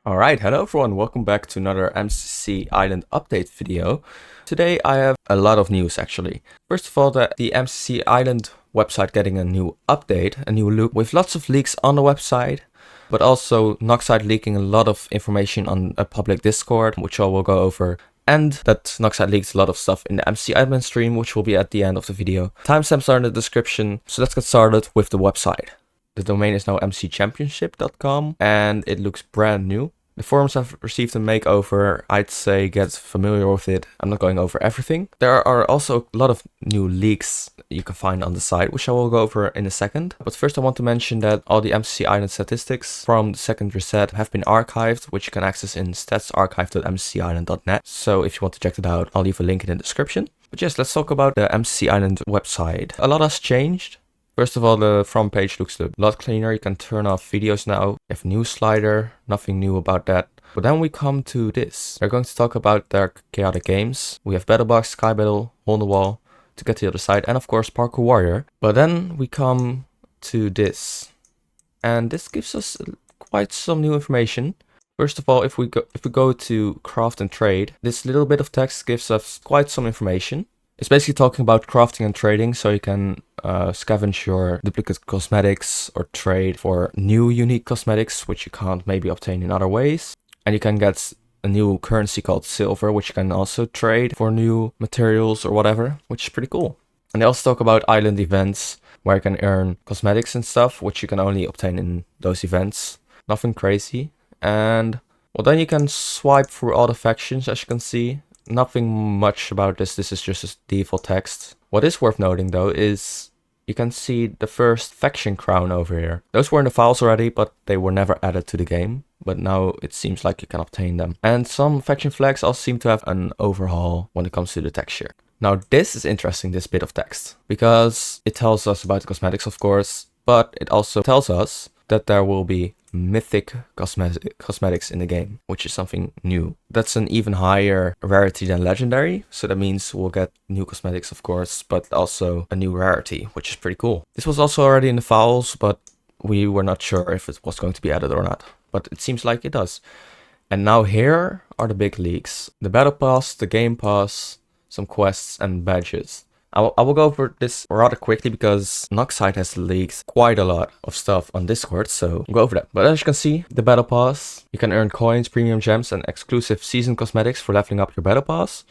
Alright, hello everyone, welcome back to another MCC Island update video. Today I have a lot of news actually. First of all, the MCC Island website getting a new update, a new look with lots of leaks on the website, but also Noxite leaking a lot of information on a public Discord, which I will go over, and that Noxite leaks a lot of stuff in the MCC admin stream, which will be at the end of the video. Timestamps are in the description, so let's get started with the website. The domain is now mcchampionship.com and it looks brand new. The forums have received a makeover. I'd say get familiar with it. I'm not going over everything. There are also a lot of new leaks you can find on the site, which I will go over in a second. But first I want to mention that all the MCC Island statistics from the second reset have been archived, which you can access in statsarchive.mccisland.net. So if you want to check it out, I'll leave a link in the description. But yes, let's talk about the MCC Island website. A lot has changed. First of all, the front page looks a lot cleaner. You can turn off videos now. You have a new slider, nothing new about that. But then we come to this. We're going to talk about their chaotic games. We have Battle Box, Sky Battle, Hole in the Wall to get to the other side, and of course Parkour Warrior. But then we come to this. And this gives us quite some new information. First of all, if we go to craft and trade, this little bit of text gives us quite some information. It's basically talking about crafting and trading, so you can scavenge your duplicate cosmetics or trade for new unique cosmetics, which you can't maybe obtain in other ways. And you can get a new currency called silver, which you can also trade for new materials or whatever, which is pretty cool. And they also talk about island events, where you can earn cosmetics and stuff, which you can only obtain in those events. Nothing crazy. And well, then you can swipe through all the factions, as you can see. Nothing much about this. This is just a default text. What is worth noting though is you can see the first faction crown over here. Those were in the files already, but they were never added to the game. But now it seems like you can obtain them. And some faction flags also seem to have an overhaul when it comes to the texture. Now this is interesting, this bit of text, because it tells us about the cosmetics, of course, but it also tells us that there will be mythic cosmetics in the game, which is something new. That's an even higher rarity than legendary, so that means we'll get new cosmetics, of course, but also a new rarity, which is pretty cool. This was also already in the files, but we were not sure if it was going to be added or not, but it seems like it does. And now here are the big leaks: the battle pass, the game pass, some quests and badges. I will go over this rather quickly because Noxite has leaked quite a lot of stuff on Discord, so I'll go over that. But as you can see, the Battle Pass, you can earn coins, premium gems, and exclusive season cosmetics for leveling up your Battle Pass.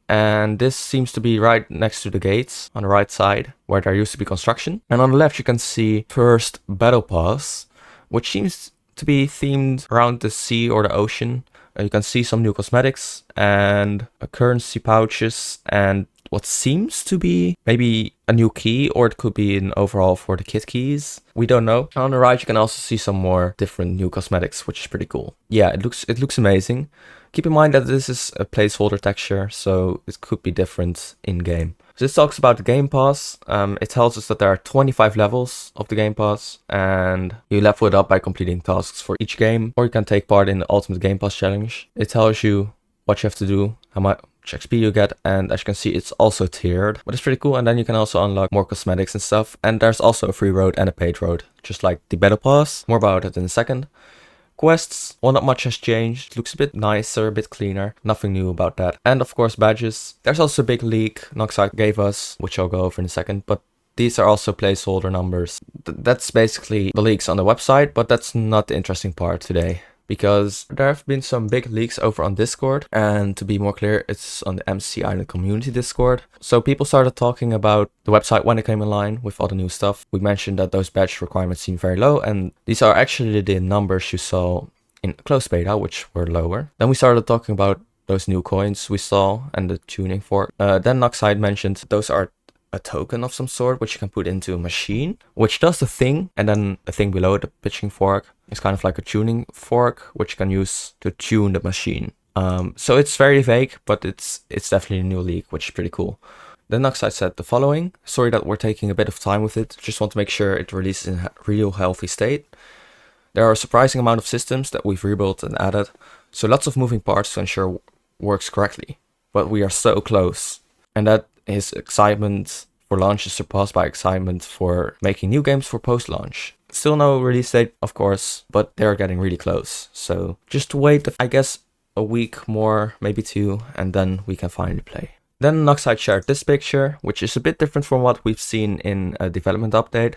And this seems to be right next to the gates on the right side, where there used to be construction. And on the left you can see first Battle Pass, which seems to be themed around the sea or the ocean. You can see some new cosmetics and currency pouches and what seems to be maybe a new key, or it could be an overhaul for the kit keys. We don't know. On the right you can also see some more different new cosmetics, which is pretty cool. Yeah, it looks amazing. Keep in mind that this is a placeholder texture, so it could be different in game. So this talks about the Game Pass. It tells us that there are 25 levels of the Game Pass, and you level it up by completing tasks for each game, or you can take part in the Ultimate Game Pass Challenge. It tells you what you have to do, how much XP you get, and as you can see it's also tiered, but it's pretty cool. And then you can also unlock more cosmetics and stuff, and there's also a free road and a paid road, just like the Battle Pass. More about it in a second. Quests, well, not much has changed. It looks a bit nicer, a bit cleaner. Nothing new about that. And of course badges. There's also a big leak Noxite gave us, which I'll go over in a second, but these are also placeholder numbers. That's basically the leaks on the website, but that's not the interesting part today, because there have been some big leaks over on Discord, and to be more clear, it's on the MCC Island community Discord. So people started talking about the website when it came online with all the new stuff. We mentioned that those badge requirements seem very low, and these are actually the numbers you saw in closed beta, which were lower. Then we started talking about those new coins we saw and the tuning fork. Then Noxite mentioned those are a token of some sort, which you can put into a machine, which does the thing, and then the thing below it, the pitching fork, is kind of like a tuning fork, which you can use to tune the machine. So it's very vague, but it's definitely a new leak, which is pretty cool. Then Noxite said the following: sorry that we're taking a bit of time with it, just want to make sure it releases in a real healthy state. There are a surprising amount of systems that we've rebuilt and added, so lots of moving parts to ensure it works correctly. But we are so close. And that his excitement for launch is surpassed by excitement for making new games for post-launch. Still no release date, of course, but they're getting really close. So just wait, I guess, a week more, maybe 2, and then we can finally play. Then Noxite shared this picture, which is a bit different from what we've seen in a development update.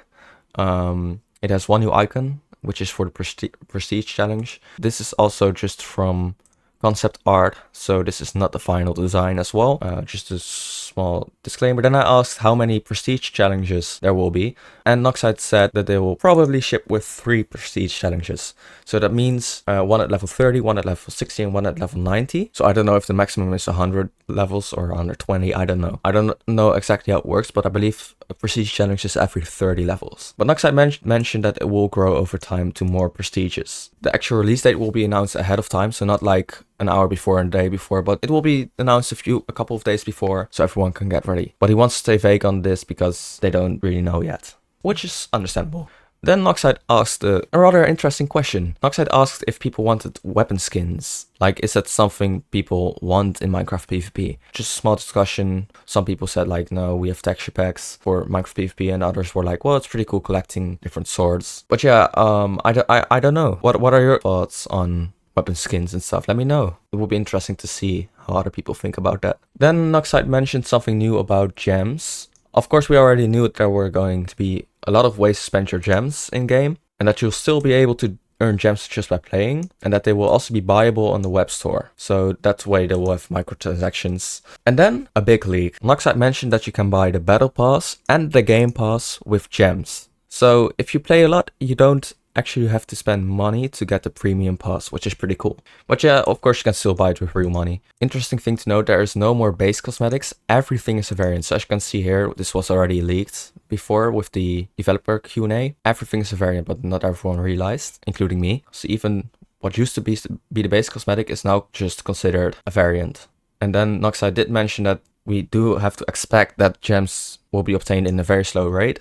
It has one new icon, which is for the Prestige Challenge. This is also just from concept art, so this is not the final design as well. Just a small disclaimer. Then I asked how many Prestige Challenges there will be, and Noxite said that they will probably ship with 3 Prestige Challenges. So that means one at level 30, one at level 60, and one at level 90. So I don't know if the maximum is 100 levels or 120, I don't know. I don't know exactly how it works, but I believe a Prestige Challenge is every 30 levels. But Noxite mentioned that it will grow over time to more prestiges. The actual release date will be announced ahead of time, so not like an hour before and a day before, but it will be announced a couple of days before, so everyone can get ready. But he wants to stay vague on this because they don't really know yet, which is understandable. Then Noxite asked a rather interesting question. Noxite asked if people wanted weapon skins. Like, is that something people want in Minecraft PvP? Just a small discussion. Some people said like, no, we have texture packs for Minecraft PvP, and others were like, well, it's pretty cool collecting different swords. But yeah, I don't know. What are your thoughts on weapon skins and stuff? Let me know. It will be interesting to see how other people think about that. Then Noxite mentioned something new about gems. Of course, we already knew that there were going to be a lot of ways to spend your gems in game, and that you'll still be able to earn gems just by playing, and that they will also be buyable on the Webstore. So that way they will have microtransactions. And then a big leak. Noxite mentioned that you can buy the Battle Pass and the Game Pass with gems. So if you play a lot, you don't actually have to spend money to get the premium pass, which is pretty cool. But yeah, of course you can still buy it with real money. Interesting thing to note, there is no more base cosmetics. Everything is a variant. So as you can see here, this was already leaked before with the developer Q&A. Everything is a variant, but not everyone realized, including me. So even what used to be the base cosmetic is now just considered a variant. And then Noxite did mention that we do have to expect that gems will be obtained in a very slow rate.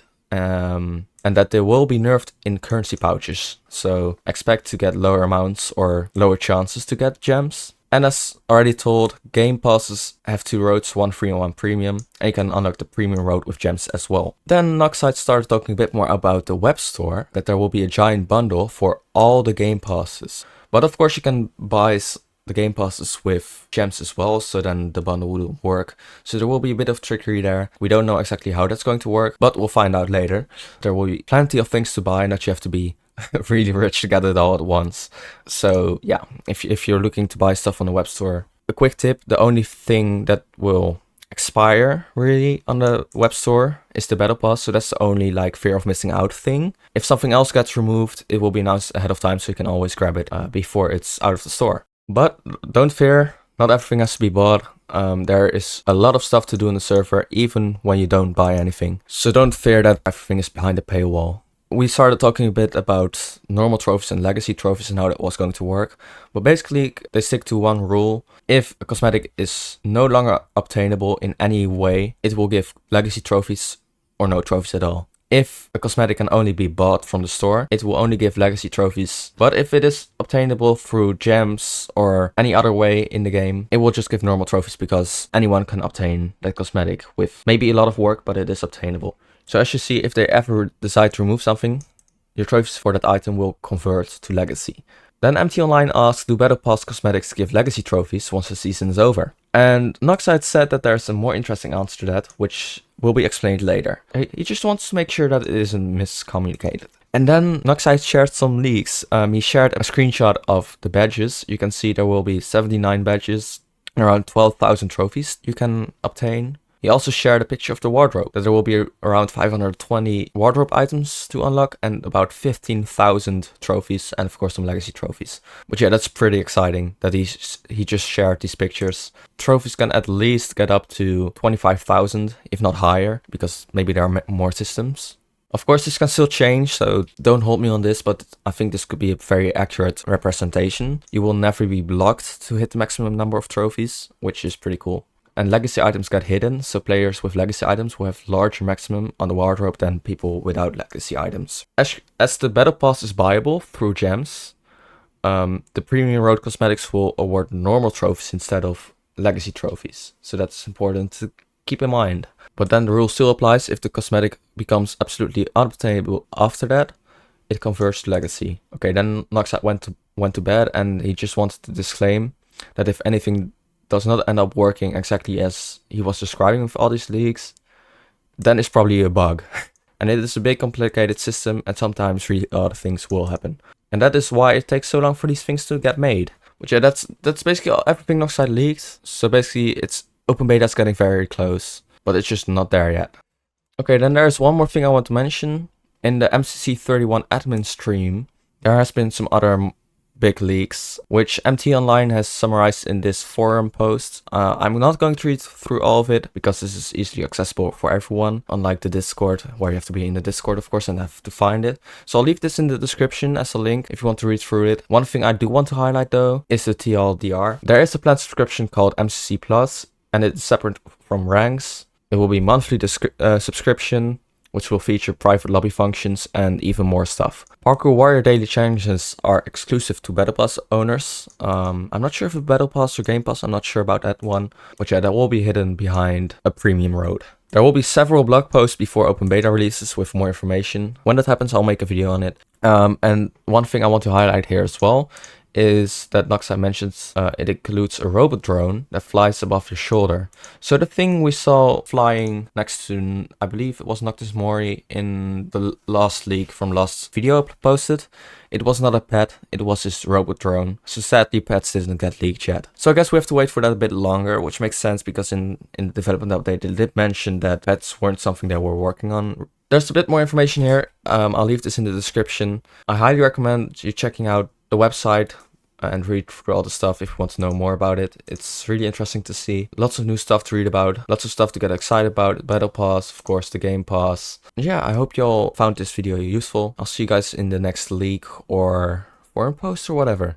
And that they will be nerfed in currency pouches. So expect to get lower amounts or lower chances to get gems. And as already told, game passes have 2 roads, one free and one premium. And you can unlock the premium road with gems as well. Then Noxite started talking a bit more about the web store, that there will be a giant bundle for all the game passes. But of course you can buy the game passes with gems as well, so then the bundle will work. So there will be a bit of trickery there. We don't know exactly how that's going to work, but we'll find out later. There will be plenty of things to buy, and that you have to be really rich to get it all at once. So yeah, if you're looking to buy stuff on the web store, a quick tip: the only thing that will expire really on the web store is the battle pass. So that's the only like fear of missing out thing. If something else gets removed, it will be announced ahead of time, so you can always grab it before it's out of the store. But don't fear, not everything has to be bought. There is a lot of stuff to do in the server, even when you don't buy anything. So don't fear that everything is behind the paywall. We started talking a bit about normal trophies and legacy trophies and how that was going to work. But basically, they stick to one rule. If a cosmetic is no longer obtainable in any way, it will give legacy trophies or no trophies at all. If a cosmetic can only be bought from the store, it will only give legacy trophies. But if it is obtainable through gems or any other way in the game, it will just give normal trophies, because anyone can obtain that cosmetic with maybe a lot of work, but it is obtainable. So as you see, if they ever decide to remove something, your trophies for that item will convert to legacy. Then MT Online asked, do Battle Pass cosmetics give legacy trophies once the season is over? And Noxite said that there's a more interesting answer to that, which will be explained later. He just wants to make sure that it isn't miscommunicated. And then Noxite shared some leaks. He shared a screenshot of the badges. You can see there will be 79 badges, around 12,000 trophies you can obtain. He also shared a picture of the wardrobe, that there will be around 520 wardrobe items to unlock and about 15,000 trophies, and of course some legacy trophies. But yeah, that's pretty exciting that he just shared these pictures. Trophies can at least get up to 25,000, if not higher, because maybe there are more systems. Of course, this can still change, so don't hold me on this, but I think this could be a very accurate representation. You will never be blocked to hit the maximum number of trophies, which is pretty cool. And legacy items get hidden, so players with legacy items will have larger maximum on the wardrobe than people without legacy items. As the battle pass is buyable through gems, the premium road cosmetics will award normal trophies instead of legacy trophies. So that's important to keep in mind. But then the rule still applies if the cosmetic becomes absolutely unobtainable after that. it converts to legacy. Okay, then Noxite went to bed, and he just wanted to disclaim that if anything does not end up working exactly as he was describing with all these leaks, then it's probably a bug. And it is a big complicated system, and sometimes really odd things will happen. And that is why it takes so long for these things to get made. Which, yeah, that's basically everything Noxite leaked. So basically it's open beta is getting very close, but it's just not there yet. Okay, then there's one more thing I want to mention. In the MCC31 admin stream, there has been some other big leaks, which MT Online has summarized in this forum post. I'm not going to read through all of it, because this is easily accessible for everyone, unlike the Discord, where you have to be in the Discord, of course, and have to find it. So I'll leave this in the description as a link if you want to read through it. One thing I do want to highlight, though, is the TLDR. There is a planned subscription called MCC Plus, and it's separate from ranks. It will be monthly subscription, which will feature private lobby functions and even more stuff. Parkour Warrior daily challenges are exclusive to Battle Pass owners. I'm not sure if it's Battle Pass or Game Pass, I'm not sure about that one. But yeah, that will be hidden behind a premium road. There will be several blog posts before open beta releases with more information. When that happens, I'll make a video on it. And one thing I want to highlight here as well is that Noxite mentions it includes a robot drone that flies above your shoulder. So the thing we saw flying next to, I believe it was Noctis Mori in the last leak from last video I posted, it was not a pet, it was this robot drone. So sadly pets didn't get leaked yet. So I guess we have to wait for that a bit longer, which makes sense because in the development update they did mention that pets weren't something they were working on. There's a bit more information here. I'll leave this in the description. I highly recommend you checking out the website and read through all the stuff if you want to know more about it. It's really interesting to see. Lots of new stuff to read about, lots of stuff to get excited about. Battle Pass, of course, the Game Pass. Yeah, I hope you all found this video useful. I'll see you guys in the next leak or forum post or whatever.